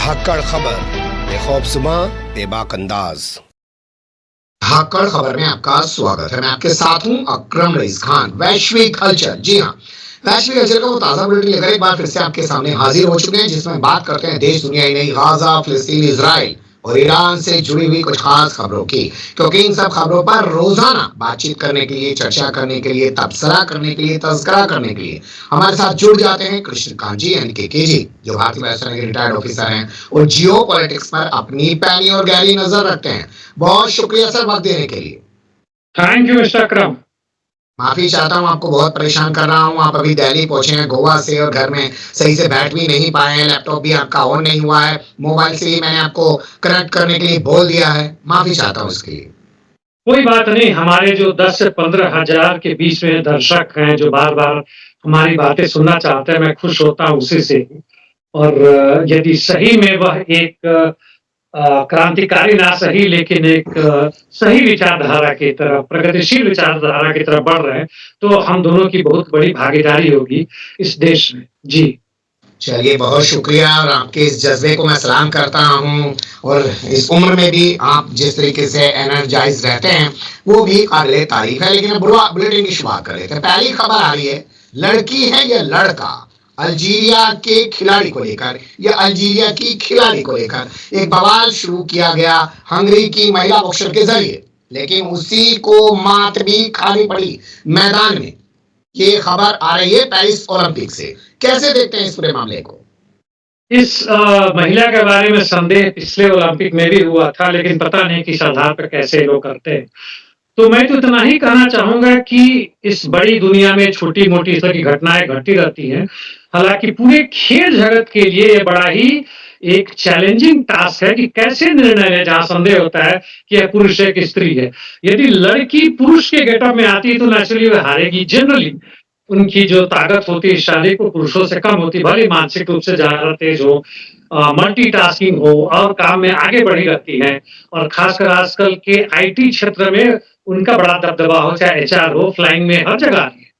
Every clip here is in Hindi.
धाकड़ खबर बेखौफजुमा बेबाक अंदाज। धाकड़ खबर में आपका स्वागत है। मैं आपके साथ हूं अकरम रईस खान। वैश्विक हलचल, जी हाँ, वैश्विक हलचल का वो ताजा बुलेटिन लेकर एक बार फिर से आपके सामने हाजिर हो चुके हैं, जिसमें बात करते हैं देश दुनिया ही नहीं, गाजा, फिलिस्तीन, इजराइल और ईरान से जुड़ी हुई कुछ खास खबरों की। क्योंकि इन सब खबरों पर रोजाना बातचीत करने के लिए, चर्चा करने के लिए, तबसरा करने के लिए, तज़किरा करने के लिए हमारे साथ जुड़ जाते हैं कृष्णकांत जी यानी के जी, जो भारतीय वायुसेना के रिटायर्ड ऑफिसर हैं और जियो पॉलिटिक्स पर अपनी पैनी और गहरी नजर रखते हैं। बहुत शुक्रिया सर वक्त देने के लिए। थैंक यू मिस्टर अकरम। माफी चाहता हूँ, आपको बहुत परेशान कर रहा हूँ। आप अभी दिल्ली पहुंचे हैं गोवा से और घर में सही से बैठ भी नहीं पाए हैं, लैपटॉप भी आपका ऑन नहीं हुआ है, मोबाइल से ही मैंने आपको कनेक्ट करने के लिए बोल दिया है। माफी चाहता हूँ इसके लिए। कोई बात नहीं, हमारे जो 10 से 15 हजार के बीच में दर्शक हैं जो बार बार हमारी बातें सुनना चाहते हैं, मैं खुश होता हूँ उसी से। और यदि सही में वह एक क्रांतिकारी ना सही लेकिन एक सही विचारधारा की तरफ, प्रगतिशील विचारधारा की तरफ बढ़ रहे हैं, तो हम दोनों की बहुत बड़ी भागीदारी होगी इस देश में। जी चलिए, बहुत शुक्रिया और आपके इस जज्बे को मैं सलाम करता हूँ। और इस उम्र में भी आप जिस तरीके से एनर्जाइज रहते हैं वो भी काबिले तारीफ है। लेकिन अब बुलेटिन की शुरुआत कर लेते हैं। पहली खबर आ रही है, लड़की है या लड़का, अल्जीरिया के खिलाड़ी को लेकर या अल्जीरिया की खिलाड़ी को लेकर एक बवाल शुरू किया गया हंगरी की महिला बॉक्सर के जरिए, लेकिन उसी को मात भी खानी पड़ी मैदान में। ये खबर आ रही है पेरिस ओलंपिक से। कैसे देखते हैं इस पूरे मामले को? इस महिला के बारे में संदेह पिछले ओलंपिक में भी हुआ था, लेकिन पता नहीं किस आधार पर कैसे लोग करते हैं। तो मैं तो इतना ही कहना चाहूंगा कि इस बड़ी दुनिया में छोटी मोटी इस तरह की घटनाएं घटती रहती हैं। हालांकि पूरे खेल जगत के लिए ये बड़ा ही एक चैलेंजिंग टास्क है कि कैसे निर्णय लें, जहां संदेह होता है कि यह पुरुष है कि स्त्री है। यदि लड़की पुरुष के गेटअप में आती है तो नेचुरली वह हारेगी। जनरली उनकी जो ताकत होती है शारीरिक वो पुरुषों से कम होती है, भले मानसिक रूप से ज्यादा तेज हो, मल्टीटास्किंग हो और काम में आगे बढ़ी रहती है। और खासकर आजकल के आईटी क्षेत्र में उनका बड़ा दबदबा हो, चाहे एचआर हो, फ्लाइंग में, हर जगह है।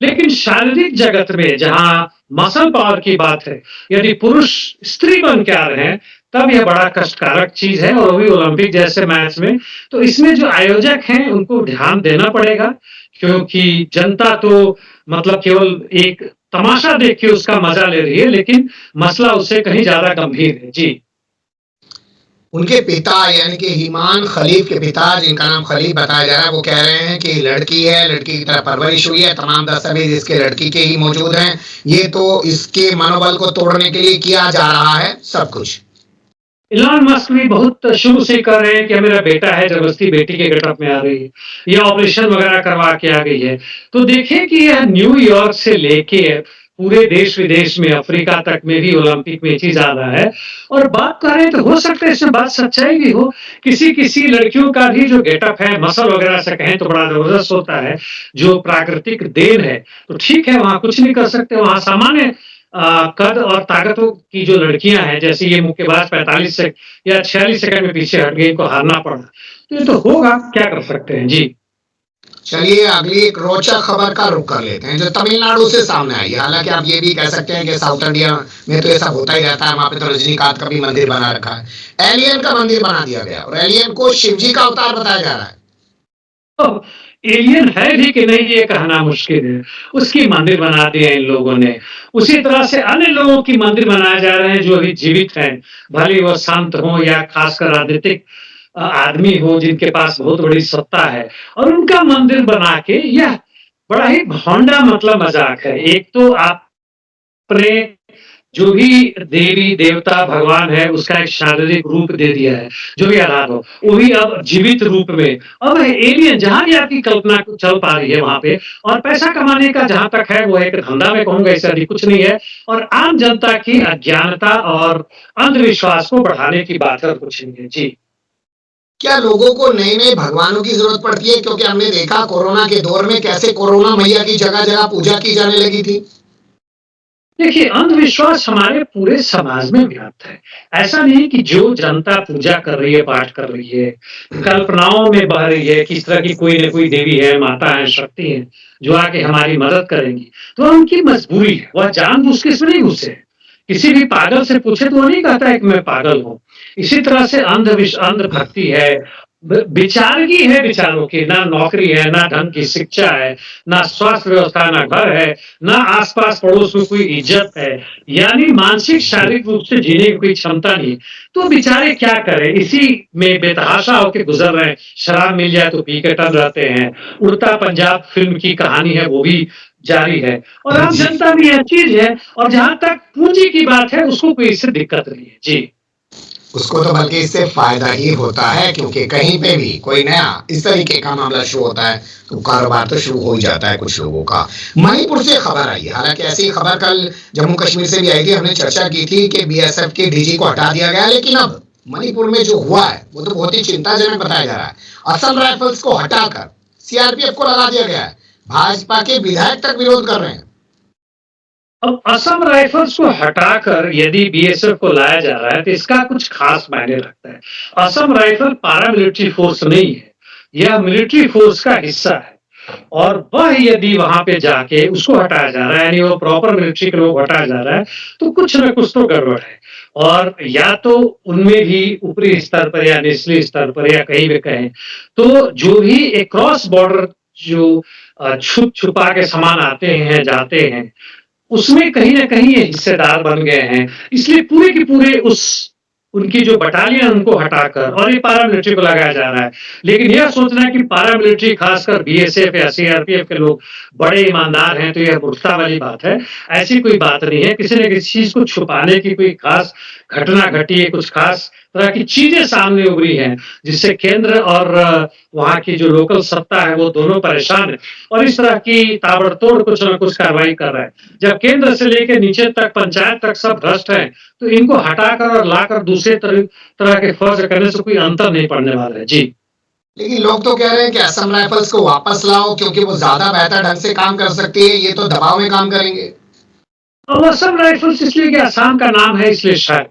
लेकिन शारीरिक जगत में जहां मसल पावर की बात है, यदि पुरुष स्त्री बन के आ रहे हैं तब यह बड़ा कष्टकारक चीज है, और वो भी ओलंपिक जैसे मैच में। तो इसमें जो आयोजक हैं उनको ध्यान देना पड़ेगा, क्योंकि जनता तो मतलब केवल एक तमाशा देख के उसका मजा ले रही है, लेकिन मसला उससे कहीं ज्यादा गंभीर है। जी, उनके पिता यानी कि ईमान खलीफ के पिता, जिनका नाम खलीफ बताया जा रहा है, वो कह रहे हैं कि लड़की है, लड़की की तरह परवरिश हुई है, तमाम दस्तावेज इसके लड़की के ही मौजूद हैं। ये तो इसके मनोबल को तोड़ने के लिए किया जा रहा है सब कुछ। इलॉन मस्क भी बहुत शुरू से कर रहे हैं कि मेरा बेटा है, जबरदस्ती बेटी के गेटअप में आ रही है, ये ऑपरेशन वगैरह करवा के आ गई है। तो देखिए कि यह न्यूयॉर्क से लेके पूरे देश विदेश में, अफ्रीका तक में भी ओलंपिक में चीज आ रहा है। और बात कर रहे हैं तो हो सकता है इसमें बात सच्चाई भी हो। किसी किसी लड़कियों का भी जो गेटअप है, मसल वगैरह से कहें तो बड़ा जबरदस्त होता है, जो प्राकृतिक देन है। तो ठीक है, वहां कुछ नहीं कर सकते, वहां सामान्य कद और ताकतों की जो लड़कियां हैं, जैसे ये मुक्केबाज 45 से या 46 सेकंड में पीछे हट गई, इनको हारना पड़ा, तो ये तो होगा, क्या कर सकते हैं। जी, चलिए, अगली एक रोचक खबर का रुख कर लेते हैं जो तमिलनाडु से सामने आई है। हालांकि आप ये भी कह सकते हैं कि साउथ इंडिया में तो ऐसा होता ही रहता है, वहां पे तो रजनीकांत का भी मंदिर बना रखा है, एलियन का मंदिर बना दिया गया और एलियन को शिवजी का अवतार बताया जा रहा है। तो एलियन है भी कि नहीं ये कहना मुश्किल है। उसकी मंदिर बना दिए इन लोगों ने। उसी तरह से अन्य लोगों की मंदिर बनाए जा रहे हैं जो अभी जीवित हैं, भले वो संत हो या खासकर राजनीतिक आदमी हो जिनके पास बहुत बड़ी सत्ता है, और उनका मंदिर बना के यह बड़ा ही भौंडा मतलब मजाक है। एक तो आपने जो भी देवी देवता भगवान है उसका एक शारीरिक रूप दे दिया है, जो भी आधार हो, वो भी अब जीवित रूप में। अब एलियन जहां भी आपकी कल्पना चल पा रही है वहां पे, और पैसा कमाने का जहां तक है वो एक धंधा में कहूंगा, इससे अधिक कुछ नहीं है। और आम जनता की अज्ञानता और अंधविश्वास को बढ़ाने की बात है, और कुछ नहीं है। जी, क्या लोगों को नए नए भगवानों की जरूरत पड़ती है? क्योंकि हमने देखा कोरोना के दौर में कैसे कोरोना मैया की जगह जगह पूजा की जाने लगी थी। देखिए, अंधविश्वास हमारे पूरे समाज में व्याप्त है। ऐसा नहीं कि जो जनता पूजा कर रही है, पाठ कर रही है, कल्पनाओं में बह रही है कि इस तरह की कोई न कोई देवी है, माता है, शक्ति है जो आके हमारी मदद करेंगी, तो उनकी मजबूरी है, वह जानबूझ के इसमें नहीं घुसे। किसी भी पागल से पूछे तो वो नहीं कहता है कि मैं पागल हूँ। इसी तरह से अंधभक्ति है, बेचारगी है बेचारों की, ना नौकरी है, ना ढंग की शिक्षा है, ना स्वास्थ्य व्यवस्था, ना घर है, ना आस-पास पड़ोस में कोई इज़्ज़त है, यानी मानसिक शारीरिक रूप से जीने की कोई क्षमता नहीं है। तो बेचारे क्या करें? इसी में बेतहाशा होके गुज़र रहे हैं। शराब मिल जाए तो पी के टल रहते हैं। उड़ता पंजाब फ़िल्म की कहानी है, वो भी जारी है और आम जी, जनता भी यह चीज़ है और जहाँ तक पूँजी की बात है, उसको कोई इससे दिक्कत नहीं है। जी। उसको तो बल्कि इससे फायदा ही होता है, क्योंकि कहीं पे भी कोई नया इस तरीके का मामला शुरू होता है तो कारोबार तो शुरू हो ही जाता है कुछ लोगों का। मणिपुर से खबर आई है, हालांकि ऐसी खबर कल जम्मू कश्मीर से भी आई थी, हमने चर्चा की थी कि बीएसएफ के डीजी को हटा दिया गया, लेकिन अब मणिपुर में जो हुआ है वो तो बहुत ही चिंताजनक बताया जा रहा है। असम राइफल्स को हटाकर सीआरपीएफ को लगा दिया गया है। भाजपा के विधायक तक विरोध कर रहे हैं। अब असम राइफल्स को हटाकर यदि बीएसएफ को लाया जा रहा है तो इसका कुछ खास मायने रखता है। असम राइफल पारामिलिट्री फोर्स नहीं है, यह मिलिट्री फोर्स का हिस्सा है और वह यदि वहां पे जाके उसको हटाया जा रहा है, यानी वो प्रॉपर मिलिट्री के लोग हटाया जा रहा है, तो कुछ न कुछ तो गड़बड़ है। और या तो उनमें भी ऊपरी स्तर पर या निचले स्तर पर या कहीं भी कहें, तो जो भी एक क्रॉस बॉर्डर जो छुप छुपा के सामान आते हैं जाते हैं, उसमें कहीं न कहीं ये हिस्सेदार बन गए हैं। इसलिए पूरे के पूरे उस उनकी जो बटालियन उनको हटाकर और ये पारामिलिट्री को लगाया जा रहा है। लेकिन यह सोचना है कि पारामिलिट्री खासकर बीएसएफ या सीआरपीएफ के लोग बड़े ईमानदार हैं, तो यह मूर्खता वाली बात है। ऐसी कोई बात नहीं है। किसी न किसी चीज़ को छुपाने की कोई खास घटना घटी है, कुछ खास तरह की चीज़ें सामने उभरी हैं, जिससे केंद्र और वहाँ की जो लोकल सत्ता है, वो दोनों परेशान हैं और इस तरह की ताबड़तोड़ कुछ न कुछ कार्रवाई कर रहा है। जब केंद्र से लेके नीचे तक पंचायत तक सब भ्रष्ट हैं, तो इनको हटाकर और लाकर दूसरे तरह के फर्ज करने से कोई अंतर नहीं पड़ने वाला है। जी। लेकिन लोग तो कह रहे हैं कि असम राइफल्स को वापस लाओ, क्योंकि वो ज्यादा बेहतर ढंग से काम कर सकती है, ये तो दबाव में काम करेंगे। और असम राइफल्स इसलिए कि असम का नाम है इसलिए शायद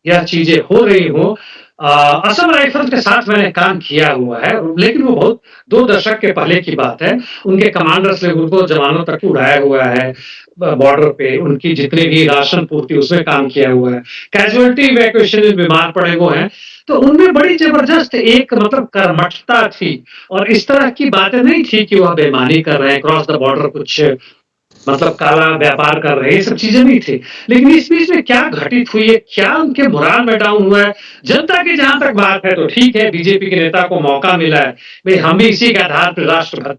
यह चीजें हो रही हो। असम राइफल्स के साथ मैंने काम किया हुआ है, लेकिन वो बहुत 2 दशक के पहले की बात है। उनके कमांडर्स ने उनको जवानों तक उड़ाया हुआ है बॉर्डर पे, उनकी जितनी भी राशन पूर्ति उसमें काम किया हुआ है। कैजुअलिटी इवैक्यूएशन में बीमार पड़े वो हैं, तो उनमें बड़ी जबरदस्त एक मतलब कर्मठता थी और इस तरह की बातें नहीं थी कि वह बेईमानी कर रहे हैं, क्रॉस द बॉर्डर कुछ मतलब काला व्यापार कर रहे हैं, ये सब चीजें नहीं थी। लेकिन इस बीच में क्या घटित हुई है, क्या उनके मोराल में डाउन हुआ है, जनता की जहां तक बात है तो ठीक है, बीजेपी के नेता को मौका मिला है, भाई हम भी इसी के आधार पर राष्ट्र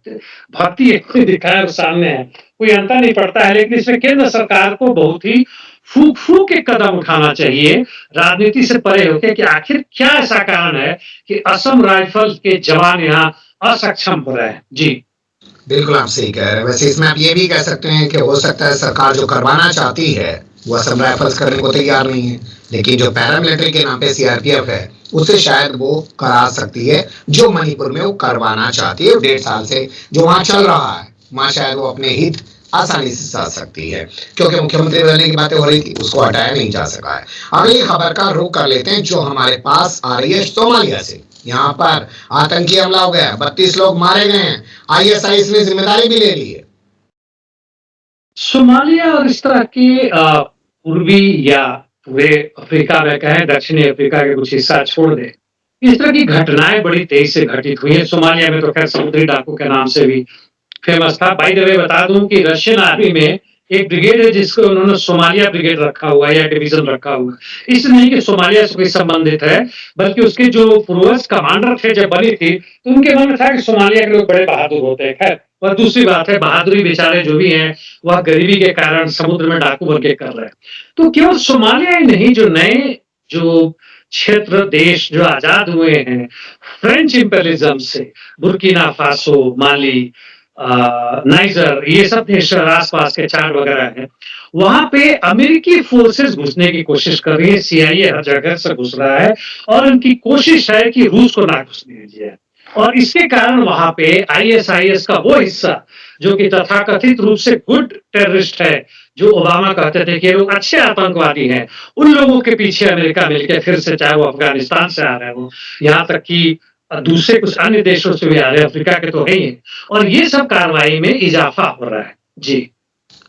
भक्ति दिखाए और सामने है, कोई अंतर नहीं पड़ता है। लेकिन इसमें केंद्र सरकार को बहुत ही फूक फूक के कदम उठाना चाहिए, राजनीति से परे होकर कि आखिर क्या ऐसा कारण है कि असम राइफल के जवान यहाँ असक्षम हो रहे हैं। जी। बिल्कुल आप सही कह रहे हैं। वैसे इसमें आप ये भी कह सकते हैं कि हो सकता है सरकार जो करवाना चाहती है वो असम राइफल्स करने को तैयार नहीं है, लेकिन जो पैरामिलिट्री के नाम पे सीआरपीएफ है उससे शायद वो करा सकती है जो मणिपुर में वो करवाना चाहती है। 1.5 साल से जो वहां चल रहा है, वहां शायद वो अपने हित आसानी से साध सकती है, क्योंकि मुख्यमंत्री बदलने की बातें हो रही थी, उसको हटाया नहीं जा सका है। अगली खबर का रुख कर लेते हैं जो हमारे पास आ रही है सोमालिया से। यहाँ पर आतंकी हमला हो गया, 32 लोग मारे गए हैं, आईएसआई इसमें जिम्मेदारी भी ले ली है। सोमालिया और इस तरह के पूर्वी या पूरे अफ्रीका में कहें, दक्षिणी अफ्रीका के कुछ हिस्सा छोड़ दें, इस तरह की घटनाएं बड़ी तेजी से घटित हुई हैं। सोमालिया में तो खैर समुद्री डाकू के नाम से भी फेमस था। बाय द वे बता दूं कि रशियन आर्मी में एक ब्रिगेड है जिसको उन्होंने सोमालिया ब्रिगेड रखा हुआ है या डिवीजन रखा हुआ है। इसलिए नहीं कि सोमालिया से कोई संबंधित है, बल्कि उसके जो पूर्वज कमांडर थे जब बनी थी, तो उनके मन में था कि सोमालिया के लोग बड़े बहादुर होते हैं। खैर, और दूसरी बात है, बहादुरी बेचारे जो भी हैं, वह गरीबी के कारण समुद्र में डाकू बन के कर रहे हैं। तो केवल सोमालिया ही नहीं, जो नए जो क्षेत्र देश जो आजाद हुए हैं फ्रेंच इंपेरियलिज्म से, बुर्किना फासो, माली, नाइजर, ये सब देश आसपास के चाड वगैरह हैं, वहां पे अमेरिकी फोर्सेस घुसने की कोशिश कर रही है। सीआईए हर जगह से घुस रहा है और उनकी कोशिश है कि रूस को ना घुसने दीजिए। और इसके कारण वहां पे आईएसआईएस का वो हिस्सा जो कि तथाकथित रूप से गुड टेररिस्ट है, जो ओबामा कहते थे कि लोग अच्छे आतंकवादी हैं, उन लोगों के पीछे अमेरिका मिलकर फिर से, चाहे वो अफगानिस्तान से आ रहे हो, यहाँ तक कि दूसरे कुछ अन्य देशों से भी आ रहे हैं, अफ्रीका के तो है ही है। और ये सब कार्रवाई में इजाफा हो रहा है। जी।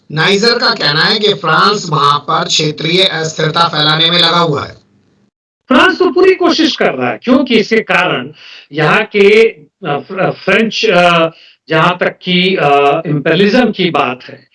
नाइजर का कहना है कि फ्रांस वहां पर क्षेत्रीय अस्थिरता फैलाने में लगा हुआ है। फ्रांस तो पूरी कोशिश कर रहा है, क्योंकि इसके कारण यहाँ के फ्रेंच, जहां तक की इंपेरियलिज्म की बात है,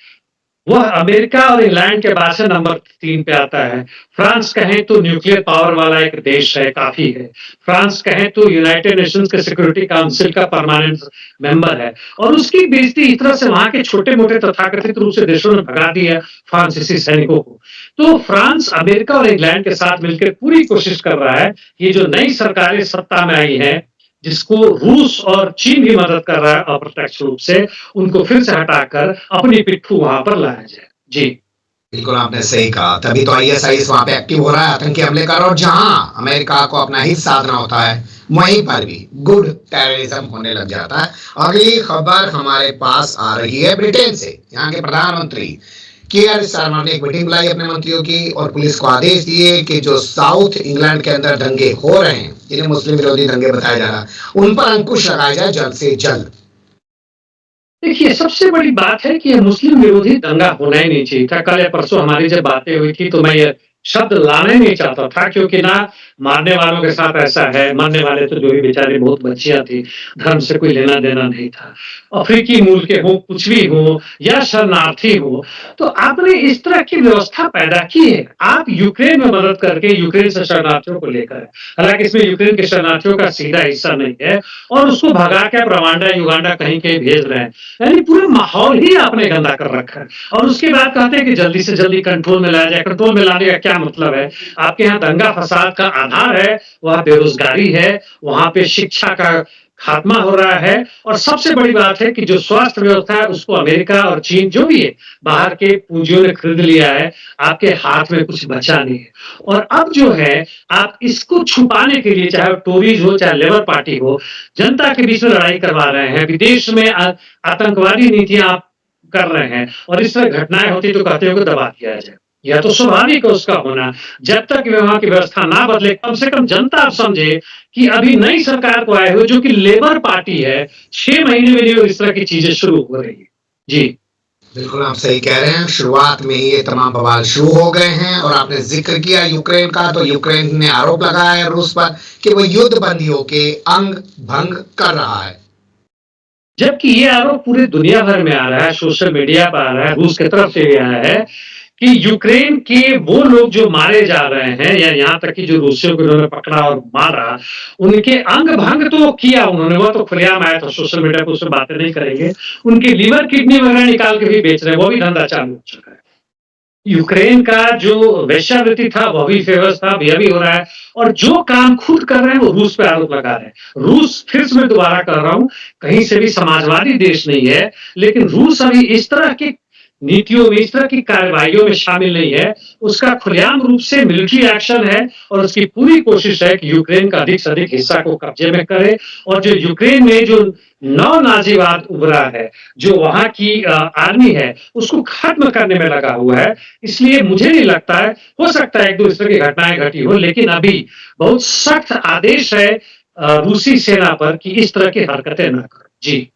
वह अमेरिका और इंग्लैंड के बाद से नंबर 3 पे आता है। फ्रांस कहें तो न्यूक्लियर पावर वाला एक देश है, काफी है। फ्रांस कहें तो यूनाइटेड नेशंस के सिक्योरिटी काउंसिल का परमानेंट मेंबर है, और उसकी बेइज्जती इस तरह से वहां के छोटे-मोटे तथाकथित रूप से देशों ने भगा दिया फ्रांसीसी सैनिकों को। तो फ्रांस अमेरिका और इंग्लैंड के साथ मिलकर पूरी कोशिश कर रहा है, ये जो नई सरकारें सत्ता में आई हैं, जिसको रूस और चीन भी मदद कर रहा है अप्रत्यक्ष रूप से, उनको फिर से हटाकर अपनी पिट्ठू वहां पर लाया जाए। जी, बिल्कुल आपने सही कहा, तभी तो आईएसआईएस वहां पे एक्टिव हो रहा है, आतंकी हमले कर रहा है, और जहां अमेरिका को अपना हित साधना होता है वहीं पर भी गुड टेररिज्म होने लग जाता है। अगली खबर हमारे पास आ रही है ब्रिटेन से। यहाँ के प्रधानमंत्री कियर स्टारमर ने एक मीटिंग बुलाई अपने मंत्रियों की और पुलिस को आदेश दिए कि जो साउथ इंग्लैंड के अंदर दंगे हो रहे हैं, जिन्हें मुस्लिम विरोधी दंगे बताया जा रहा है, उन पर अंकुश लगाया जाए जल्द से जल्द। देखिए, सबसे बड़ी बात है कि ये मुस्लिम विरोधी दंगा होना ही नहीं चाहिए था। कल या परसों हमारी जब बातें हुई थी, तो मैं ये शब्द लाना ही नहीं चाहता था, क्योंकि ना मारने वालों के साथ ऐसा है, मरने वाले तो जो भी बेचारे बहुत बच्चियां थी, धर्म से कोई लेना देना नहीं था। अफ्रीकी मूल के हो, कुछ भी हो, या शरणार्थी हो, तो आपने इस तरह की व्यवस्था पैदा की है। आप यूक्रेन में मदद करके यूक्रेन से शरणार्थियों को लेकर, हालांकि इसमें यूक्रेन के शरणार्थियों का सीधा हिस्सा नहीं है, और उसको भगा के रवांडा, युगांडा कहीं कहीं भेज रहे हैं। यानी पूरा माहौल ही आपने गंदा कर रखा है, और उसके बाद कहते हैं कि जल्दी से जल्दी कंट्रोल में लाया जाए। कंट्रोल में लाने का क्या मतलब है? आपके यहाँ दंगा फसाद का आधार है, वहां बेरोजगारी है, वहां पे शिक्षा का खात्मा हो रहा है, और सबसे बड़ी बात है कि जो स्वास्थ्य व्यवस्था है उसको अमेरिका और चीन जो भी है बाहर के पूंजियों ने खरीद लिया है, आपके हाथ में कुछ बचा नहीं है। और अब जो है, आप इसको छुपाने के लिए, चाहे टोरीज हो चाहे लेबर पार्टी हो, जनता के बीच में लड़ाई करवा रहे हैं, विदेश में आतंकवादी नीतियां आप कर रहे हैं, और इस तरह घटनाएं होती तो कहते हो कि दबा दिया जाए। यह तो स्वाभाविक है उसका होना। जब तक वहां की व्यवस्था ना बदले, कम से कम जनता आप समझे कि अभी नई सरकार को आए हुए जो कि लेबर पार्टी है, 6 महीने में नहीं इस तरह की चीजें शुरू हो रही है। जी, बिल्कुल आप सही कह रहे हैं, शुरुआत में ही ये तमाम बवाल शुरू हो गए हैं। और आपने जिक्र किया यूक्रेन का, तो यूक्रेन ने आरोप लगाया है रूस पर कि वो युद्ध बंदियों के अंग भंग कर रहा है। जबकि ये आरोप पूरी दुनिया भर में आ रहा है, सोशल मीडिया पर आ रहा है, रूस की तरफ से भी आया है कि यूक्रेन के वो लोग जो मारे जा रहे हैं, या यहाँ तक कि जो रूसियों को उन्होंने पकड़ा और मारा, उनके अंग भंग तो किया उन्होंने, वो तो खुलेआम आया था सोशल मीडिया पर, उससे बातें नहीं करेंगे। उनके लीवर किडनी वगैरह निकाल के भी बेच रहे हैं, वो भी धंधा चालू हो चुका है। यूक्रेन का जो वेश्यावृत्ति था वह भी फेमस था, यह भी हो रहा है, और जो काम खुद कर रहे हैं वो रूस पे आरोप लगा रहे हैं। रूस, फिर से मैं दोबारा कर रहा हूं, कहीं से भी समाजवादी देश नहीं है, लेकिन रूस अभी इस तरह की नीतियों में, इस तरह की कार्रवाइयों में शामिल नहीं है। उसका खुलेआम रूप से मिलिट्री एक्शन है, और उसकी पूरी कोशिश है कि यूक्रेन का अधिक से अधिक हिस्सा को कब्जे में करे, और जो यूक्रेन में जो नव नाजीवाद उभरा है, जो वहां की आर्मी है, उसको खत्म करने में लगा हुआ है। इसलिए मुझे नहीं लगता है, हो सकता है एक दो इस तरह की घटनाएं घटी हो, लेकिन अभी बहुत सख्त आदेश है रूसी सेना पर कि इस तरह की हरकतें ना करो। जी,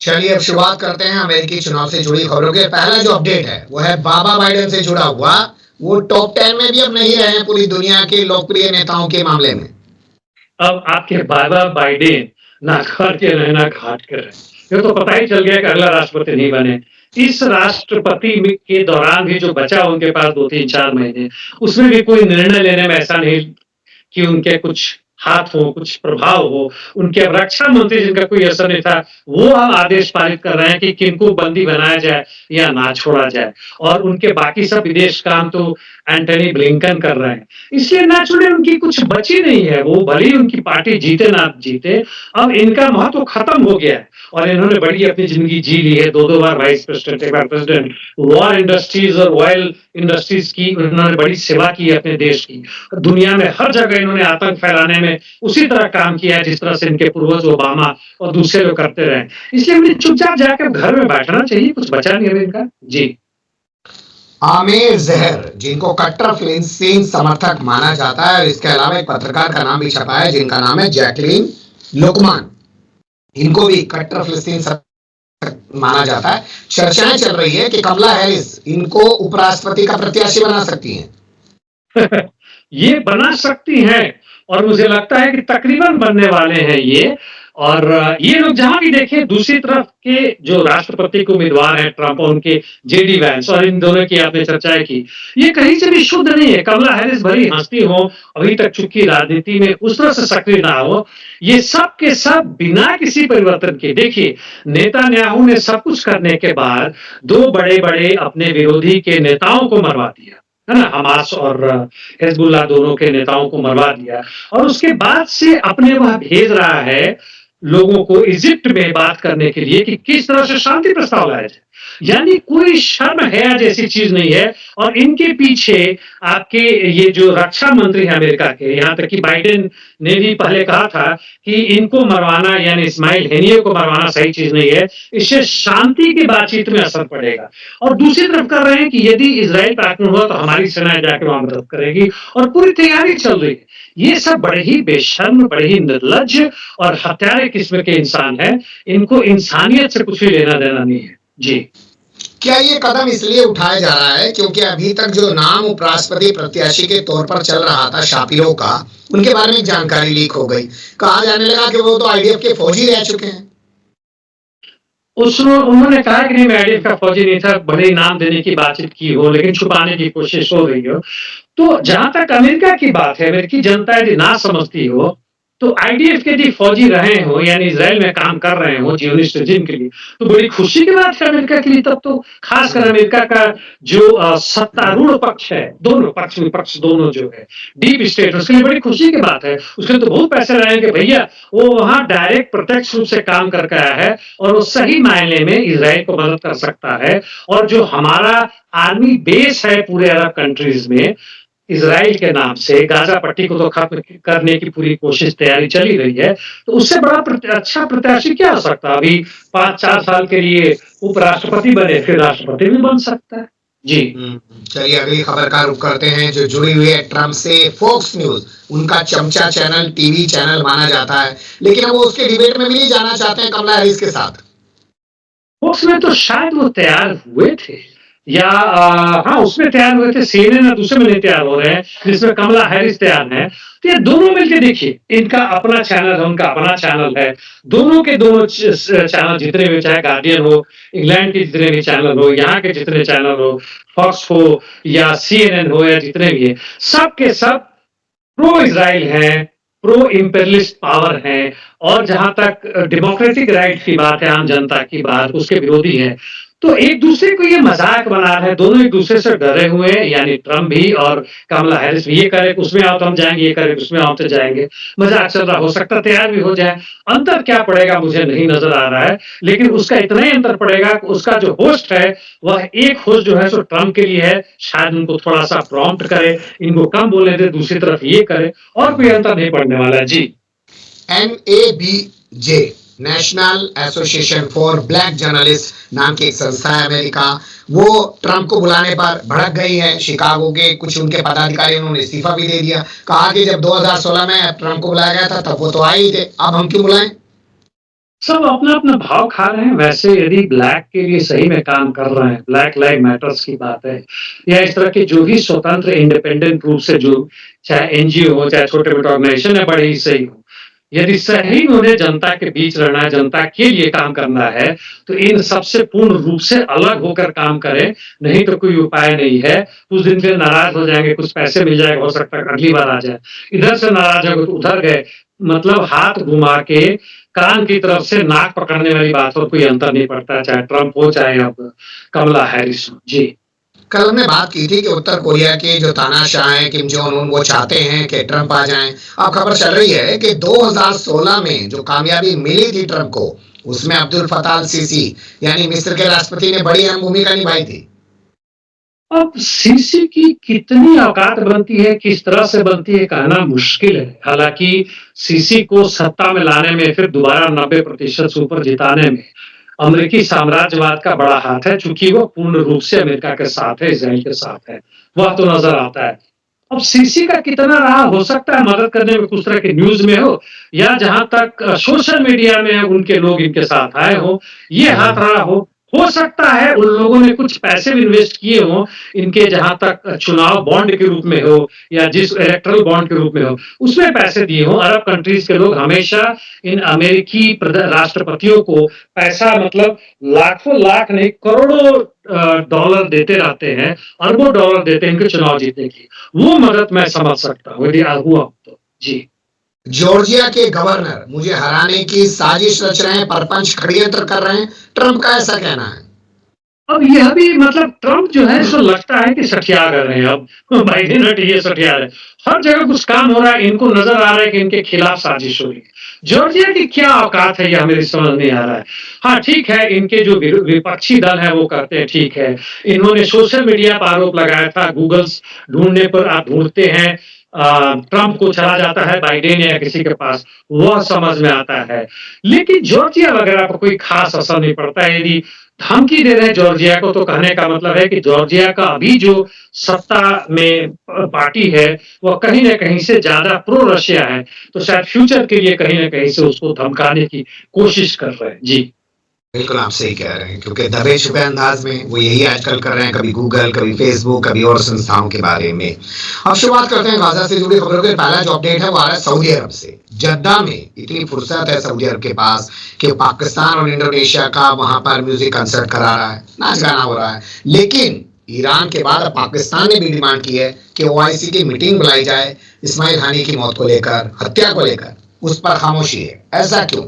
चलिए अब शुरुआत करते हैं अमेरिकी चुनाव से जुड़ी खबरों के। पहला जो अपडेट है वो है बाबा बाइडेन से जुड़ा हुआ। वो टॉप 10 में भी अब नहीं रहे हैं पूरी दुनिया के लोकप्रिय नेताओं के मामले में। अब आपके बाबा बाइडेन ना घर के रहे ना घाट के रहे, ये तो पता ही चल गया कि अगला राष्ट्रपति नहीं बने। इस राष्ट्रपति के दौरान भी जो बचा उनके पास 2-3-4 महीने, उसमें भी कोई निर्णय लेने में ऐसा नहीं कि उनके कुछ हाथ हो, कुछ प्रभाव हो। उनके अब रक्षा मंत्री जिनका कोई असर नहीं था, वो अब आदेश पारित कर रहे हैं कि किनको बंदी बनाया जाए या ना छोड़ा जाए, और उनके बाकी सब विदेश काम तो एंटनी ब्लिंकन कर रहे हैं। इसलिए नेचुरली उनकी कुछ बची नहीं है, वो भले ही उनकी पार्टी जीते ना जीते, अब इनका महत्व खत्म हो गया है, और इन्होंने बड़ी अपनी जिंदगी जी ली है। 2-2 बार वाइस प्रेसिडेंट, एक बार प्रेसिडेंट। वॉर इंडस्ट्रीज और ऑयल इंडस्ट्रीज की उन्होंने बड़ी सेवा की है अपने देश की। दुनिया में हर जगह इन्होंने आतंक फैलाने में उसी तरह काम किया है जिस तरह से इनके पूर्वज ओबामा और दूसरे लोग करते रहे। इसलिए उन्हें चुपचाप जाकर घर में बैठना चाहिए, कुछ बचा नहीं है इनका। जी, आमिर जहर, जिनको कट्टर फिलिस्तीन समर्थक माना जाता है, और इसके अलावा एक पत्रकार का नाम भी छपा है जिनका नाम है जैकलीन लुकमान, इनको भी कट्टर फिलिस्तीन माना जाता है। चर्चाएं चल रही है कि कमला हैरिस इनको उपराष्ट्रपति का प्रत्याशी बना सकती हैं। ये बना सकती हैं और मुझे लगता है कि तकरीबन बनने वाले हैं ये। और ये लोग जहां भी देखें, दूसरी तरफ के जो राष्ट्रपति के उम्मीदवार हैं ट्रंप और उनके जेडी वैंस, और इन दोनों की आपने चर्चाएं की, ये कहीं से भी शुद्ध नहीं है। कमला हैरिस भली हंसती हो, अभी तक चूंकि राजनीति में उस तरह से सक्रिय ना हो, ये सब के सब बिना किसी परिवर्तन के। देखिए, नेतान्याहू ने सब कुछ करने के बाद दो बड़े बड़े अपने विरोधी के नेताओं को मरवा दिया, है ना, हमास और हिजबुल्लाह दोनों के नेताओं को मरवा दिया, और उसके बाद से अपने वह भेज रहा है लोगों को इजिप्ट में बात करने के लिए कि किस तरह से शांति प्रस्ताव लाया जाए। यानी कोई शर्म है जैसी चीज नहीं है। और इनके पीछे आपके ये जो रक्षा मंत्री है अमेरिका के, यहां तक कि बाइडेन ने भी पहले कहा था कि इनको मरवाना, यानी इस्माइल हेनिये को मरवाना सही चीज नहीं है, इससे शांति की बातचीत में असर पड़ेगा। और दूसरी तरफ कर रहे हैं कि यदि इजराइल पर आक्रमण हुआ तो हमारी सेनाएं जाकर वहां मदद करेगी, और पूरी तैयारी चल रही है। ये सब बड़े ही बेशर्म, बड़े ही निर्लज्ज और हत्यारे किस्म के इंसान हैं। इनको इंसानियत से कुछ भी लेना देना नहीं है। जी। क्या ये कदम इसलिए उठाया जा रहा है क्योंकि अभी तक जो नाम उपराष्ट्रपति प्रत्याशी के तौर पर चल रहा था शापिरो का, उनके बारे में जानकारी लीक हो गई। कहा जाने लगा कि वो तो आईडीएफ के फौजी रह चुके हैं। उन्होंने कहा कि नहीं, मैं आईडीएफ का फौजी नहीं था, भले ही नाम देने की बातचीत की हो, लेकिन छुपाने की कोशिश हो रही हो। तो जहां तक अमेरिका की बात है, अमेरिकी जनता यदि ना समझती हो, तो आईडीएफ के यदि फौजी रहे हो, यानी इजराइल में काम कर रहे हो जियोनिस्ट रेजिम के लिए, तो बड़ी खुशी की बात है अमेरिका के लिए। तब तो खासकर अमेरिका का जो सत्तारूढ़ पक्ष है, दोनों पक्ष विपक्ष दोनों जो है, डीप स्टेट, उसके लिए बड़ी खुशी की बात है। उसके लिए तो बहुत पैसे रहेंगे भैया, वो वहां डायरेक्ट प्रत्यक्ष रूप से काम करके आया है, और वो सही मायने में इजराइल को मदद कर सकता है। और जो हमारा आर्मी बेस है पूरे अरब कंट्रीज में इजराइल के नाम से, गाजा पट्टी को तो खत्म करने की पूरी कोशिश तैयारी चली रही है, तो उससे बड़ा अच्छा प्रत्याशी क्या हो सकता है। अभी 5-4 साल के लिए उपराष्ट्रपति बने, फिर राष्ट्रपति भी बन सकता है। जी। चलिए अगली खबर का रुख करते हैं जो जुड़ी हुई है ट्रंप से। फॉक्स न्यूज उनका चमचा चैनल, टीवी चैनल माना जाता है, लेकिन अब वो उसके डिबेट में भी नहीं जाना चाहते हैं कमला हैरिस के साथ। फॉक्स में तो शायद वो तैयार हुए थे, या हाँ उसमें तैयार हुए थे, सीएनएन और दूसरे में नहीं तैयार हो रहे हैं जिसमें कमला हैरिस तैयार है। तो ये दोनों मिलकर देखिए, इनका अपना चैनल है, उनका अपना चैनल है, दोनों के दोनों चैनल जितने भी, चाहे गार्डियन हो, इंग्लैंड के जितने भी चैनल हो, यहाँ के जितने चैनल हो, फॉक्स हो या सीएनएन हो, या जितने भी है, सब के सब प्रो इजराइल हैं, प्रो इंपेरियलिस्ट पावर हैं, और जहां तक डेमोक्रेटिक राइट की बात है, आम जनता की बात, उसके विरोधी हैं। तो एक दूसरे को ये मजाक बना रहे हैं, दोनों एक दूसरे से डरे हुए हैं, यानी ट्रंप भी और कमला हैरिस भी। ये करे उसमें आओ तो हम जाएंगे, ये करे उसमें आओ तो जाएंगे, मजाक चल रहा, हो सकता है तैयार भी हो जाए। अंतर क्या पड़ेगा मुझे नहीं नजर आ रहा है, लेकिन उसका इतना ही अंतर पड़ेगा कि उसका जो होस्ट है, वह एक होस्ट जो है सो ट्रंप के लिए है, शायद उनको थोड़ा सा प्रॉम्प्ट करे, इनको कम बोले दे, दूसरी तरफ ये करे, और कोई अंतर नहीं पड़ने वाला है। जी। NABJ national association for black journalist नाम की एक संस्था है अमेरिका, वो ट्रंप को बुलाने पर भड़क गई है। शिकागो के कुछ उनके पदाधिकारी उन्होंने इस्तीफा भी दे दिया, कहा कि जब 2016 में ट्रंप को बुलाया गया था तब वो तो आए ही थे, अब हम क्यों बुलाएं। सब अपना अपना भाव खा रहे हैं। वैसे यदि ब्लैक के लिए सही में काम कर रहे हैं, ब्लैक लाइव मैटर्स की बात है, या इस तरह के जो भी स्वतंत्र इंडिपेंडेंट रूप से, जो चाहे एनजीओ हो, चाहे छोटे मोटे ऑर्गेनाइजेशन है, बड़े ही सही हो, यदि सही उन्हें जनता के बीच रहना है, जनता के लिए काम करना है, तो इन सबसे पूर्ण रूप से अलग होकर काम करें, नहीं तो कोई उपाय नहीं है। कुछ दिन फिर नाराज हो जाएंगे, कुछ पैसे मिल जाएगा, हो सकता है अगली बार आ जाए, इधर से नाराज हो तो उधर गए, मतलब हाथ घुमा के कान की तरफ से नाक पकड़ने वाली बात हो, कोई अंतर नहीं पड़ता, चाहे ट्रंप हो चाहे अब कमला हैरिस हो। जी। कल हमने बात की थी कि उत्तर कोरिया के जो तानाशाह हैं किम जोंग उन, वो चाहते हैं कि ट्रंप आ जाएं। अब खबर चल रही है कि 2016 में जो कामयाबी मिली थी ट्रंप को, उसमें अब्दुल फताह अल सीसी यानी मिस्र के राष्ट्रपति ने बड़ी अहम भूमिका निभाई थी। अब सीसी की कितनी औकात बनती है, किस तरह से बनती है, कहना मुश्किल है। हालांकि सीसी को सत्ता में लाने में, फिर दोबारा 90% से ऊपर जिताने में अमेरिकी साम्राज्यवाद का बड़ा हाथ है, चूंकि वो पूर्ण रूप से अमेरिका के साथ है, इजराइल के साथ है, वह तो नजर आता है। अब सीसी का कितना रहा, हो सकता है मदद करने में कुछ तरह के न्यूज़ में हो या जहाँ तक सोशल मीडिया में उनके लोग इनके साथ आए हों, ये हाथ हम्म, रहा हो। हो सकता है उन लोगों ने कुछ पैसे भी इन्वेस्ट किए हों, इनके जहाँ तक चुनाव बॉन्ड के रूप में हो या जिस इलेक्टोरल बॉन्ड के रूप में हो, उसमें पैसे दिए हों। अरब कंट्रीज़ के लोग हमेशा इन अमेरिकी राष्ट्रपतियों को पैसा मतलब लाखों लाख नहीं करोड़ों डॉलर देते रहते हैं, अरबों डॉलर देते हैं इनके चुनाव जीतने की। वो मदद मैं समझ सकता हूँ यदि हुआ हो तो। जी। जॉर्जिया के गवर्नर मुझे हराने की साजिश रच रहे हैं, परपंच षड्यंत्र कर रहे हैं, ट्रंप का ऐसा कहना है। अब यह भी मतलब ट्रंप जो है सो लगता है कि सठिया कर रहे हैं अब बाइडेन ये सठिया रहे हैं। हर जगह कुछ काम हो रहा है, इनको नजर आ रहा है कि इनके खिलाफ साजिश हो रही है। जॉर्जिया की क्या औकात है, यह हमें समझ नहीं आ रहा है। हाँ ठीक है, इनके जो विपक्षी दल है वो करते हैं, ठीक है। इन्होंने सोशल मीडिया पर आरोप लगाया था, गूगल्स ढूंढने पर आप ढूंढते हैं ट्रंप को चला जाता है बाइडेन या किसी के पास, वह समझ में आता है। लेकिन जॉर्जिया वगैरह पर कोई खास असर नहीं पड़ता है। यदि धमकी दे रहे हैं जॉर्जिया को, तो कहने का मतलब है कि जॉर्जिया का अभी जो सत्ता में पार्टी है वह कहीं न कहीं से ज़्यादा प्रो रशिया है, तो शायद फ्यूचर के लिए कहीं न कहीं से उसको धमकाने की कोशिश कर रहे हैं। जी। बिल्कुल आप सही कह रहे हैं, क्योंकि दबे छुपे अंदाज में वो यही आजकल कर रहे हैं, कभी गूगल, कभी फेसबुक, कभी और संस्थाओं के बारे में। अब शुरुआत करते हैं गाजा से जुड़ी खबरों के। पहला जो अपडेट है वो आ रहा है सऊदी अरब से। जद्दा में इतनी फुर्सत है सऊदी अरब के पास कि पाकिस्तान और इंडोनेशिया का वहां पर म्यूजिक कंसर्ट करा रहा है, नाच गाना हो रहा है। लेकिन ईरान के बाद अब पाकिस्तान ने भी डिमांड की है कि ओआईसी की मीटिंग बुलाई जाए इस्माइल हानी की मौत को लेकर, हत्या को लेकर। उस पर खामोशी है, ऐसा क्यों?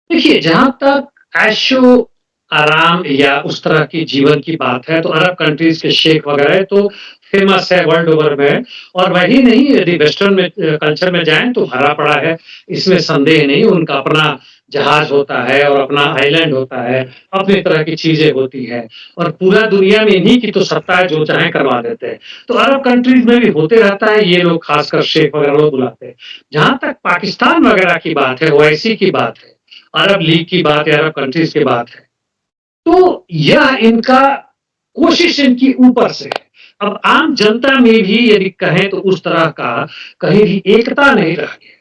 देखिए, जहाँ तक ऐशो आराम या उस तरह की जीवन की बात है, तो अरब कंट्रीज़ के शेख वगैरह तो फ़ेमस है वर्ल्ड ओवर में। और वही नहीं, यदि वेस्टर्न में कल्चर में जाएँ तो भरा पड़ा है, इसमें संदेह नहीं। उनका अपना जहाज होता है और अपना आइलैंड होता है, अपनी तरह की चीज़ें होती हैं और पूरा दुनिया में इन्हीं की तो सत्ता है, जो चाहें करवा देते हैं। तो अरब कंट्रीज़ में भी होते रहता है, ये लोग खासकर शेख वगैरह लोग बुलाते हैं। जहाँ तक पाकिस्तान वगैरह की बात है, ओआईसी की बात है, अरब लीग की बात है, अरब कंट्रीज़ की बात है, तो यह इनका कोशिश इनकी ऊपर से है। अब आम जनता में भी यदि कहें तो उस तरह का कहीं भी एकता नहीं रह गया।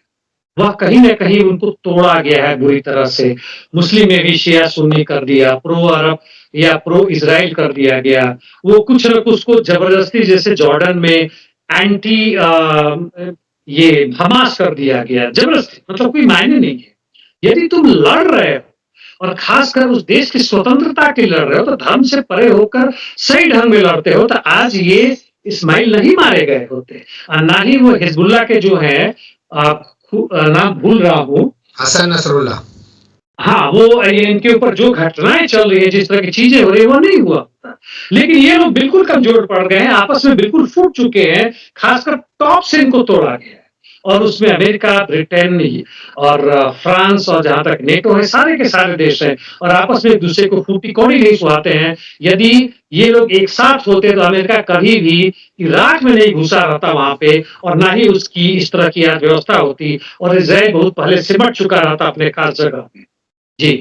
वह कहीं न कहीं उनको तोड़ा गया है बुरी तरह से। मुस्लिम में भी शिया सुन्नी कर दिया, प्रो अरब या प्रो इज़राइल कर दिया गया। वो कुछ न कुछ को ज़बरदस्ती जैसे जॉर्डन में एंटी ये हमास कर दिया गया, ज़बरदस्ती मतलब कोई मायने नहीं है। यदि तुम लड़ रहे हो और खासकर उस देश की स्वतंत्रता के लिए लड़ रहे हो तो धर्म से परे होकर सही ढंग में लड़ते हो, तो आज ये इस्माइल नहीं मारे गए होते और ना ही वो हिजबुल्लाह के जो है नाम भूल रहा हूँ। Hassan Nasrallah. हाँ, वो ये इनके ऊपर जो घटनाएं चल रही है, जिस तरह की चीजें हो रही है, वो नहीं हुआ होता। लेकिन ये लोग बिल्कुल कमजोर पड़ गए हैं, आपस में बिल्कुल फूट चुके हैं, खासकर टॉप से इनको तोड़ा गया है। और उसमें अमेरिका, ब्रिटेन और फ्रांस और जहाँ तक नेटो है, सारे के सारे देश हैं और आपस में एक-दूसरे को फूटी-कौड़ी नहीं सुहाते हैं। यदि ये लोग एक साथ होते तो अमेरिका कभी भी इराक में नहीं घुसा रहता वहाँ पे और ना ही उसकी इस तरह की अर्थव्यवस्था होती और इज़राइल बहुत पहले सिमट चुका रहता अपने खास जगह पे। जी।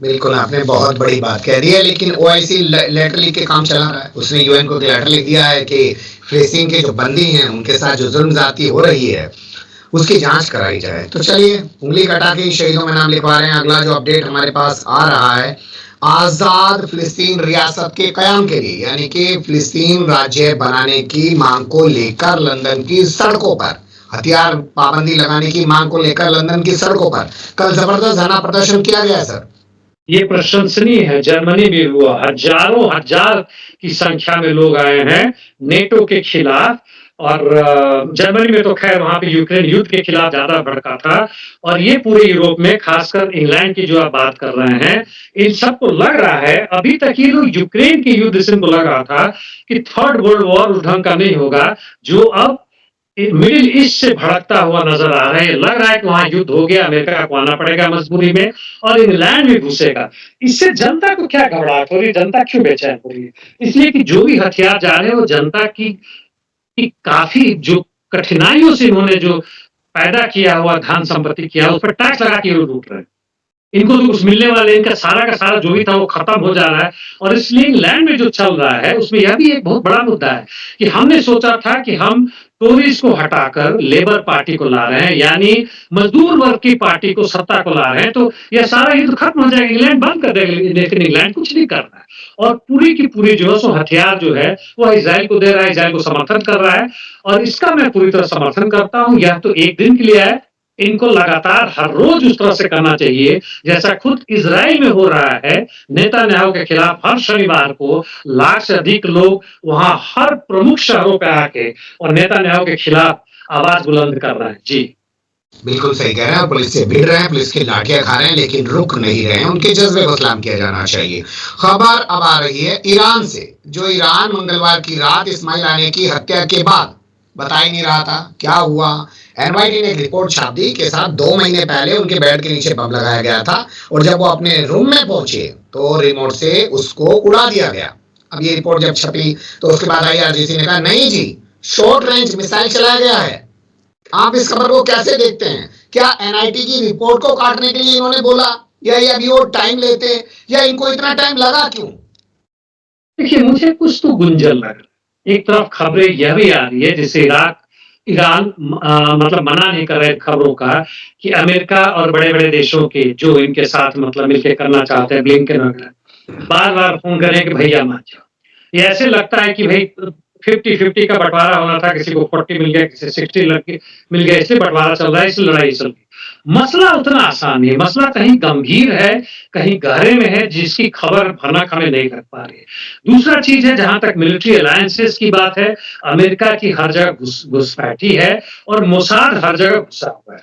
बिल्कुल आपने बहुत बड़ी बात कह दी है, लेकिन ओआईसी लेटर लिख के काम चला रहा है। उसने यूएन को लेटर लिख दिया है कि फिलिस्तीन के जो बंदी हैं उनके साथ जो जुल्म ज्यादती हो रही है उसकी जांच कराई जाए। तो चलिए, उंगली कटा के शहीदों में नाम लिखवा रहे हैं। अगला जो अपडेट हमारे पास आ रहा है, आजाद फिलिस्तीन रियासत के कयाम के लिए यानी कि फिलिस्तीन राज्य बनाने की मांग को लेकर लंदन की सड़कों पर, हथियार पाबंदी लगाने की मांग को लेकर लंदन की सड़कों पर कल जबरदस्त धरना प्रदर्शन किया गया है सर। ये प्रशंसनीय है, जर्मनी में हुआ, हज़ारों हज़ार की संख्या में लोग आए हैं नेटो के खिलाफ। और जर्मनी में तो खैर वहाँ पे यूक्रेन युद्ध के खिलाफ ज़्यादा भड़का था और ये पूरे यूरोप में खासकर इंग्लैंड की जो आप बात कर रहे हैं, इन सबको लग रहा है अभी तक ये लोग यूक्रेन के युद्ध से इनको लग रहा था कि थर्ड वर्ल्ड वॉर उस ढंग का नहीं होगा, जो अब मिडिल ईस्ट से भड़कता हुआ नजर आ रहा है। लग रहा है कि वहां युद्ध हो गया, अमेरिका को आना पड़ेगा मजबूरी में और इंग्लैंड भी घुसेगा। इससे जनता को क्या घबराहट हो रही है, जनता क्यों बेचैन हो रही है? इसलिए कि जो भी हथियार जा रहे हैं वो जनता की काफी जो कठिनाइयों से इन्होंने जो पैदा किया हुआ धन संपत्ति किया उस पर टैक्स लगा के ये लोग लूट रहे हैं। इनको तो कुछ मिलने वाला है, इनका सारा का सारा जो भी था वो खत्म हो जा रहा है। और इसलिए इंग्लैंड में जो चल रहा है उसमें यह भी एक बहुत बड़ा मुद्दा है कि हमने सोचा था कि हम टोरीज को हटाकर लेबर पार्टी को ला रहे हैं, यानी मजदूर वर्ग की पार्टी को सत्ता को ला रहे हैं, तो यह सारा युद्ध खत्म हो जाएगा, इंग्लैंड बंद कर देगा। लेकिन इंग्लैंड कुछ नहीं कर रहा है और पूरी की पूरी जो है सो हथियार जो है वो इजराइल को दे रहा है, इजराइल को समर्थन कर रहा है। और इसका मैं पूरी तरह समर्थन करता हूं। यह तो एक दिन के लिए है, इनको लगातार हर रोज उस तरह से करना चाहिए जैसा खुद इजराइल में हो रहा है। नेतन्याहू के खिलाफ हर शनिवार को लाख से अधिक लोग वहां हर प्रमुख शहरों पे आके और नेतन्याहू के खिलाफ आवाज बुलंद कर रहे हैं। जी बिल्कुल सही कह रहे हैं। और पुलिस से भिड़ रहे हैं, पुलिस की लाठियां खा रहे हैं, लेकिन रुक नहीं रहे हैं। उनके जज्बे को सलाम किया जाना चाहिए। खबर अब आ रही है ईरान से। जो ईरान मंगलवार की रात इस्माइल आने की हत्या के बाद बता ही नहीं रहा था क्या हुआ। एनवाईटी ने एक रिपोर्ट छाप दी के साथ 2 महीने पहले उनके बेड के नीचे बम लगाया गया था और जब वो अपने रूम में पहुंचे तो रिमोट से उसको उड़ा दिया गया। अब ये रिपोर्ट जब छपी तो उसके बाद आईआरजीसी ने कहा नहीं जी, शॉर्ट रेंज मिसाइल चलाया गया है। आप इस खबर को कैसे देखते हैं? क्या एनआईटी की रिपोर्ट को काटने के लिए इन्होंने बोला या ये अभी और टाइम लेते या इनको इतना टाइम लगा क्यों? देखिए, मुझे कुछ तो गुंजन लग रहा है। एक तरफ खबरें यह भी आ रही है जैसे ईरान मतलब मना नहीं कर रहे खबरों का कि अमेरिका और बड़े-बड़े देशों के जो इनके साथ मतलब मिलके करना चाहते हैं, ब्लिंकन वगैरह, बार-बार फ़ोन कर रहे हैं कि भैया मान जाओ। ये ऐसे लगता है कि भई 50-50 का बँटवारा होना था, किसी को 40 मिल गया, किसी 60 मिल गया, इसलिए बँटवारा चल रहा है, इसलिए लड़ाई चल रही है। मसला उतना आसान नहीं है, मसला कहीं गंभीर है, कहीं गहरे में है, जिसकी खबर भनक हमें नहीं लग पा रही है। दूसरा चीज़ है, जहाँ तक मिलिट्री अलायंसेस की बात है, अमेरिका की हर जगह घुसपैठी है और मोसाद हर जगह घुसा हुआ है।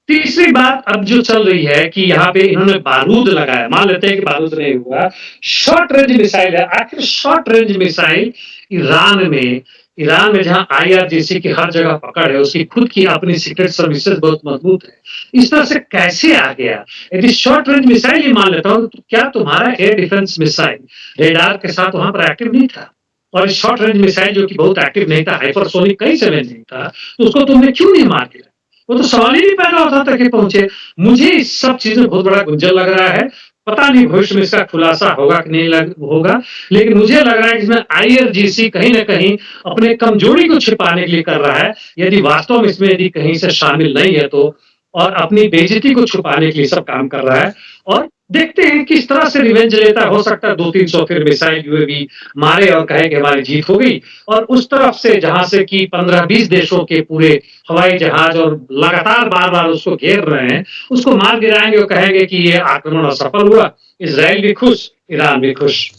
तीसरी बात अब जो चल रही है कि यहाँ पे इन्होंने बारूद लगाया, मान लेते हैं कि बारूद नहीं हुआ, शॉर्ट रेंज मिसाइल है। आखिर शॉर्ट रेंज मिसाइल ईरान में जहाँ आईआरजीसी की हर जगह पकड़ है, उसकी खुद की अपनी सीक्रेट सर्विसेज बहुत मजबूत है, इस तरह से कैसे आ गया? यदि शॉर्ट रेंज मिसाइल ही मान लेता हूँ, तो क्या तुम्हारा एयर डिफेंस मिसाइल रेडार के साथ वहां पर एक्टिव नहीं था? और शॉर्ट रेंज मिसाइल जो कि बहुत एक्टिव नहीं था, हाइपरसोनिक कहीं से नहीं था, तो उसको तुमने क्यों नहीं मार दिया? वो तो सवाल ही नहीं पैदा होता तक पहुंचे। मुझे इस सब चीज़ में बहुत बड़ा गुंजन लग रहा है। पता नहीं भविष्य में इसका खुलासा होगा कि नहीं होगा, लेकिन मुझे लग रहा है कि इसमें आईआरजीसी कहीं न कहीं अपने कमजोरी को छिपाने के लिए कर रहा है। यदि वास्तव में इसमें यदि कहीं से शामिल नहीं है तो, और अपनी बेइज्जती को छुपाने के लिए सब काम कर रहा है। और देखते हैं किस तरह से रिवेंज लेता है। हो सकता है 200-300 फिर मिसाइल यूएवी मारे और कहे कि हमारी जीत हो गई। और उस तरफ से जहां से कि 15-20 देशों के पूरे हवाई जहाज और लगातार बार-बार उसको घेर रहे हैं, उसको मार गिराएंगे और कहेंगे कि ये आक्रमण असफल हुआ। इजराइल भी खुश, ईरान भी खुश।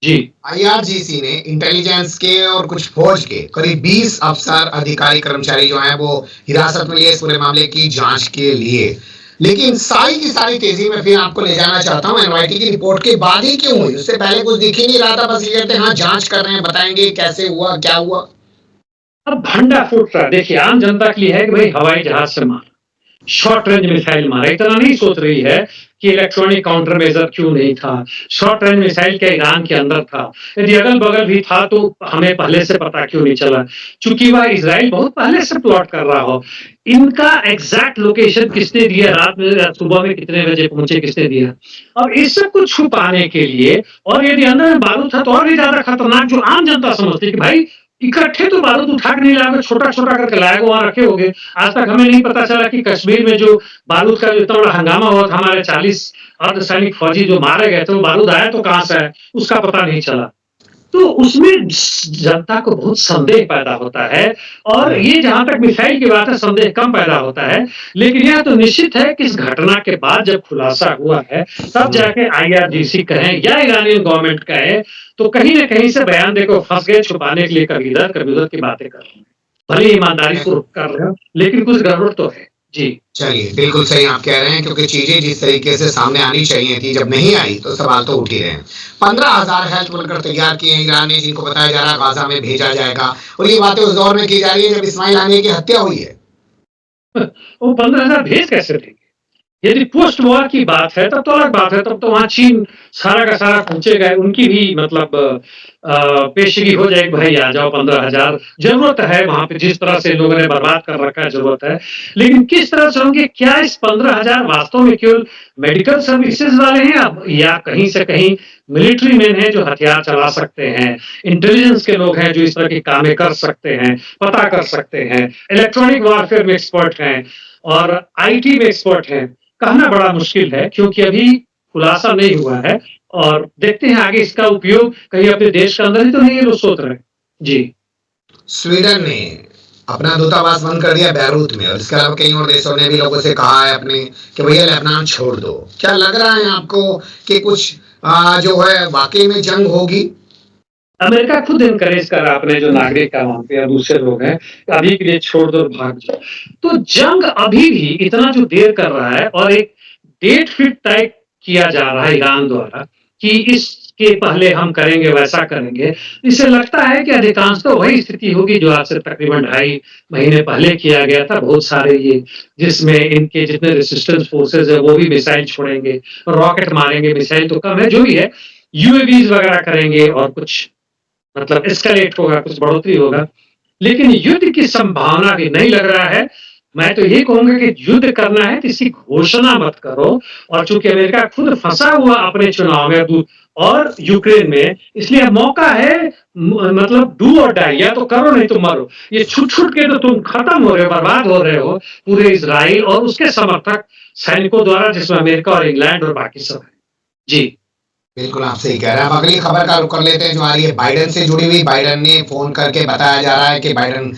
जी। आईआरजीसी ने इंटेलिजेंस के और कुछ फौज के करीब 20 अफसर, अधिकारी, कर्मचारी जो हैं वो हिरासत में लिए इस पूरे मामले की जांच के लिए। लेकिन सारी की सारी तेजी में फिर आपको ले जाना चाहता हूं, एनवाईटी की रिपोर्ट के बाद ही क्यों हुई? उससे पहले कुछ दिख ही नहीं रहा था, बस ये कहते हैं हाँ जांच कर रहे हैं, बताएंगे कैसे हुआ, क्या हुआ। अब भंडा फूट रहा है। देखिए, आम जनता के लिए है कि भाई हवाई जहाज से मार, शॉर्ट रेंज मिसाइल मारा। इतना नहीं सोच रही है कि इलेक्ट्रॉनिक काउंटर मेजर क्यों नहीं था। शॉर्ट रेंज मिसाइल क्या ईरान के अंदर था? यदि अगल बगल भी था तो हमें पहले से पता क्यों नहीं चला? चूंकि वह इजराइल बहुत पहले से प्लॉट कर रहा हो। इनका एग्जैक्ट लोकेशन किसने दिया, रात में या सुबह में कितने बजे पहुंचे किसने दिया? अब इस सब को छुपाने के लिए, और यदि अंदर में बारूद था तो और भी ज्यादा खतरनाक, जो आम जनता समझती है कि भाई इकट्ठे तो बारूद उठा के नहीं लाओगे, छोटा-छोटा करके लाएगा, वहाँ रखे होंगे। आज तक हमें नहीं पता चला कि कश्मीर में जो बारूद का जो इतना बड़ा हंगामा हुआ था, हमारे 40 अर्धसैनिक फौजी जो मारे गए थे, वो बारूद आया तो कहाँ से आया, उसका पता नहीं चला। तो उसमें जनता को बहुत संदेह पैदा होता है। और ये जहां तक मिसाइल की बात है, संदेह कम पैदा होता है। लेकिन यह तो निश्चित है कि इस घटना के बाद जब खुलासा हुआ है, तब जाके आईआरजीसी कहें या ईरानियन गवर्नमेंट कहे, तो कहीं न कहीं से बयान देकर फंस गए, छुपाने के लिए कभी उधर की बातें कर रहे हैं। भले ईमानदारी से कर रहे हो, लेकिन कुछ गड़बड़ तो है। जी। चलिए, बिल्कुल सही आप कह रहे हैं, क्योंकि चीजें जिस तरीके से सामने आनी चाहिए थी जब नहीं आई तो सवाल तो उठ ही रहे हैं। 15,000 हेल्थ वर्कर तैयार किए हैं ईरान ने, जिनको बताया जा रहा है गाजा में भेजा जाएगा। और ये बातें उस दौर में की जा रही है जब इस्माइल आनी की हत्या हुई है। वो 15,000 भेज कैसे देंगे? यदि पोस्ट वॉर की बात है तब तो अलग बात है, तब तो वहाँ चीन सारा का सारा पहुँचेगा, उनकी भी मतलब पेशगी हो जाएगी, भाई आ जाओ 15,000 ज़रूरत है वहाँ पे, जिस तरह से लोगों ने बर्बाद कर रखा है ज़रूरत है। लेकिन किस तरह से होंगे, क्या इस 15,000 वास्तव में केवल मेडिकल सर्विसेज़ वाले हैं या कहीं से कहीं मिलिट्री मैन हैं जो हथियार चला सकते हैं, इंटेलिजेंस के लोग हैं जो इस तरह के कामें कर सकते हैं, पता कर सकते हैं, इलेक्ट्रॉनिक वॉरफेयर में एक्सपर्ट हैं और आईटी में एक्सपर्ट हैं। कहना बड़ा मुश्किल है क्योंकि अभी खुलासा नहीं हुआ है और देखते हैं आगे इसका उपयोग कहीं अपने देश के अंदर ही तो नहीं ये लोग सोच रहे हैं। जी। स्वीडन ने अपना दूतावास बंद कर दिया बैरूत में, और इसके अलावा कई और देशों ने भी लोगों से कहा है अपने कि भैया लेबनान छोड़ दो। क्या लग रहा है आपको कि कुछ जो है वाकई में जंग होगी? अमेरिका खुद एनकरेज कर रहा है अपने जो नागरिक है वहाँ पे या दूसरे लोग हैं, अभी के लिए छोड़ दो और भाग जाओ। तो जंग अभी भी इतना जो देर कर रहा है और एक डेट फिट तय किया जा रहा है ईरान द्वारा कि इसके पहले हम करेंगे, वैसा करेंगे। इससे लगता है कि अधिकांश तो वही स्थिति होगी जो आज से तकरीबन 2.5 महीने पहले किया गया था। बहुत सारे ये जिसमें इनके जितने रेजिस्टेंस फोर्सेस है वो भी मिसाइल छोड़ेंगे, रॉकेट मारेंगे, मिसाइल तो कम है, जो भी है यूएवीज वगैरह करेंगे और कुछ मतलब एस्केलेट होगा, कुछ बढ़ोतरी होगा। लेकिन युद्ध की संभावना भी नहीं लग रहा है। मैं तो ये कहूँगा कि युद्ध करना है तो इसकी घोषणा मत करो, और चूँकि अमेरिका खुद फँसा हुआ अपने चुनाव में और यूक्रेन में, इसलिए अब मौका है मतलब डू और डाई, या तो करो नहीं तो मरो। ये छूट-छूट के तो तुम खत्म हो रहे हो, बर्बाद हो रहे हो पूरे इज़राइल और उसके समर्थक सैनिकों द्वारा, जिसमें अमेरिका और इंग्लैंड और बाकी सब है। जी। बिल्कुल आप सही कह रहे हैं। अब अगली खबर का रुख कर लेते हैं जो आ रही है बाइडेन से जुड़ी हुई। बाइडेन ने फोन करके बताया जा रहा है कि बाइडेन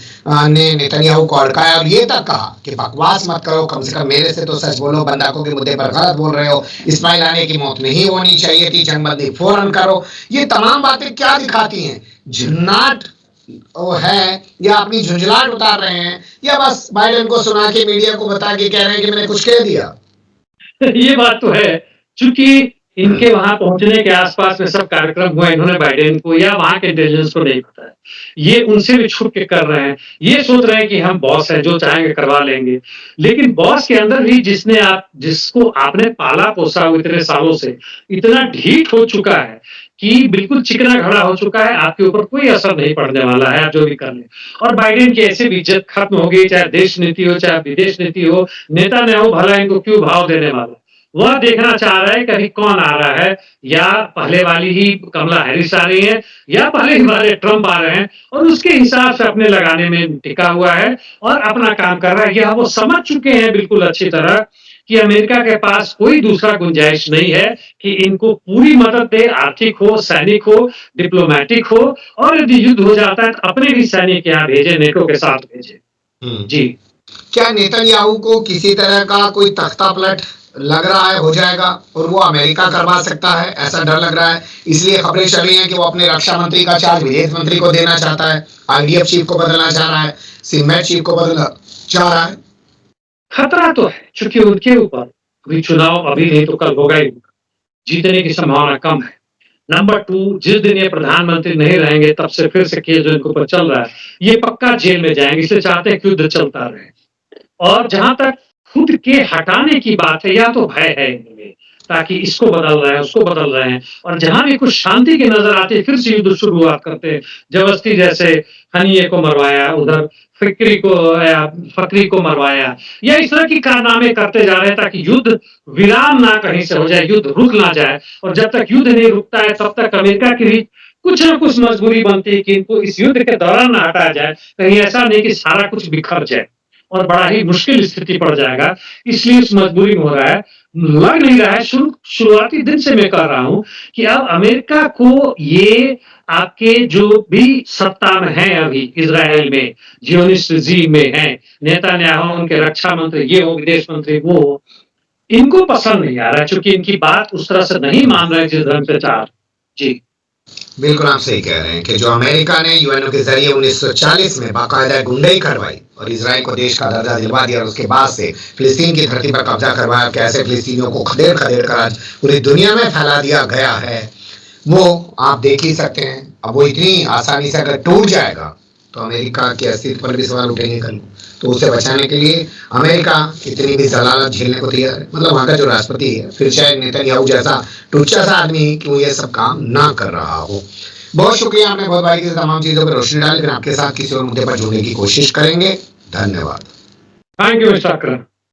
ने नेतन्याहू को अड़काया और ये तक कहा कि बकवास मत करो, कम से कम मेरे से तो सच बोलो, बंदाकों के मुद्दे पर गलत बोल रहे हो, इस्माइल आने की मौत नहीं होनी चाहिए थी, जंगबंदी फौरन करो। ये तमाम बातें क्या दिखाती हैं? झन्नाट है या अपनी झुंझलाहट उतार रहे हैं, या बस बाइडेन को सुना के मीडिया को बता के कह रहे हैं कि मैंने कुछ कह दिया? ये बात तो है, चूँकि इनके वहाँ पहुँचने के आस-पास में सब कार्यक्रम हुए, इन्होंने बाइडेन को या वहाँ के इंटेलिजेंस को नहीं बताया। ये उनसे भी छुप के कर रहे हैं। ये सोच रहे हैं कि हम बॉस हैं, जो चाहेंगे करवा लेंगे। लेकिन बॉस के अंदर भी जिसको आपने पाला-पोसा हो इतने सालों से, इतना ढीठ हो चुका है कि बिल्कुल चिकना घड़ा हो चुका है, आपके ऊपर कोई असर नहीं पड़ने वाला है, आप जो भी कर लें। और बाइडेन की ऐसे भी इज़्ज़त खत्म हो गई, चाहे देश नीति हो, चाहे विदेश नीति हो, नेतान्याहू भला इनको क्यों भाव देने वाला। वह देखना चाह रहा है कि अभी कौन आ रहा है, या पहले वाली ही कमला हैरिस आ रही है, या पहले ही वाले ट्रंप आ रहे हैं, और उसके हिसाब से अपने लगाने में टिका हुआ है और अपना काम कर रहा है। यह वो समझ चुके हैं बिल्कुल अच्छी तरह कि अमेरिका के पास कोई दूसरा गुंजाइश नहीं है कि इनको पूरी मदद दे, आर्थिक हो, सैनिक हो, डिप्लोमैटिक हो, और यदि युद्ध हो जाता है तो अपने भी सैनिक यहाँ भेजे, नेटो के साथ भेजे। जी। क्या नेतन्याहू को किसी तरह का कोई तख्ता पलट लग रहा है हो जाएगा और वो अमेरिका करवा सकता है, ऐसा डर लग रहा है? इसलिए खबरें चल रही हैं कि वो अपने रक्षा मंत्री का चार्ज विदेश मंत्री को देना चाहता है, आईडीएफ चीफ को बदलना चाह रहा है, सीमेट चीफ को बदलना चाह रहा है। खतरा तो है, चूंकि उनके ऊपर अभी चुनाव अभी नहीं तो कल होगा ही होगा, जीतने की संभावना कम है। नंबर 2, जिस दिन ये प्रधानमंत्री नहीं रहेंगे तब से फिर से केस जो इनके ऊपर चल रहा है, ये पक्का जेल में जाएंगे, इसलिए चाहते हैं कि युद्ध चलता रहे। और जहां तक खुद के हटाने की बात है, या तो भय है इनमें, ताकि इसको बदल रहे हैं, उसको बदल रहे हैं, और जहां भी कुछ शांति की नजर आती है फिर से युद्ध शुरुआत करते हैं। जबरदस्ती जैसे हनीये को मरवाया, उधर फकरी को मरवाया, या इस तरह की कारनामे करते जा रहे हैं ताकि युद्ध विराम ना कहीं से हो जाए, युद्ध रुक ना जाए। और जब तक युद्ध नहीं रुकता है तब तक अमेरिका की भी कुछ ना कुछ मजबूरी बनती है कि इनको इस युद्ध के दौरान ना हटाया जाए, कहीं ऐसा नहीं कि सारा कुछ बिखर जाए और बड़ा ही मुश्किल स्थिति पड़ जाएगा। इसलिए इस मजबूरी में हो रहा है। लग नहीं रहा है, शुरुआती दिन से मैं कह रहा हूं कि अब अमेरिका को ये आपके जो भी सत्ता में है अभी इजराइल में, जियोनिस्ट रिजीम में है, नेतान्याहू उनके रक्षा मंत्री, ये हो विदेश मंत्री, वो हो, इनको पसंद नहीं आ रहा है, क्योंकि इनकी बात उस तरह से नहीं मान रहे जिस ढंग से चाह। जी। बिल्कुल आप सही कह रहे हैं कि जो अमेरिका ने यूएनओ के जरिए 1940 में बाकायदा गुंडाई करवाई और इजराइल को देश का दर्जा दिलवा दिया, और उसके बाद से फिलिस्तीन की धरती पर कब्जा करवाया, कैसे फिलिस्तीनियों को खदेड़ खदेड़ कर आज पूरी दुनिया में फैला दिया गया है, वो आप देख ही सकते हैं। अब वो इतनी आसानी से अगर टूट जाएगा तो अमेरिका के अस्तित्व पर भी सवाल उठेंगे कल। तो उसे बचाने के लिए अमेरिका इतनी भी जलालत झेलने को तैयार है। मतलब वहां का जो राष्ट्रपति है, फिर चाहे नेतन्याहू जैसा टुच्चा सा आदमी क्यों ये सब काम ना कर रहा हो। बहुत शुक्रिया, आपने बहुत बारीकी से तमाम चीजों पर रोशनी डाली। फिर आपके साथ किसी और मुद्दे पर जुड़ने की कोशिश करेंगे। धन्यवाद। Thank you mister Akram.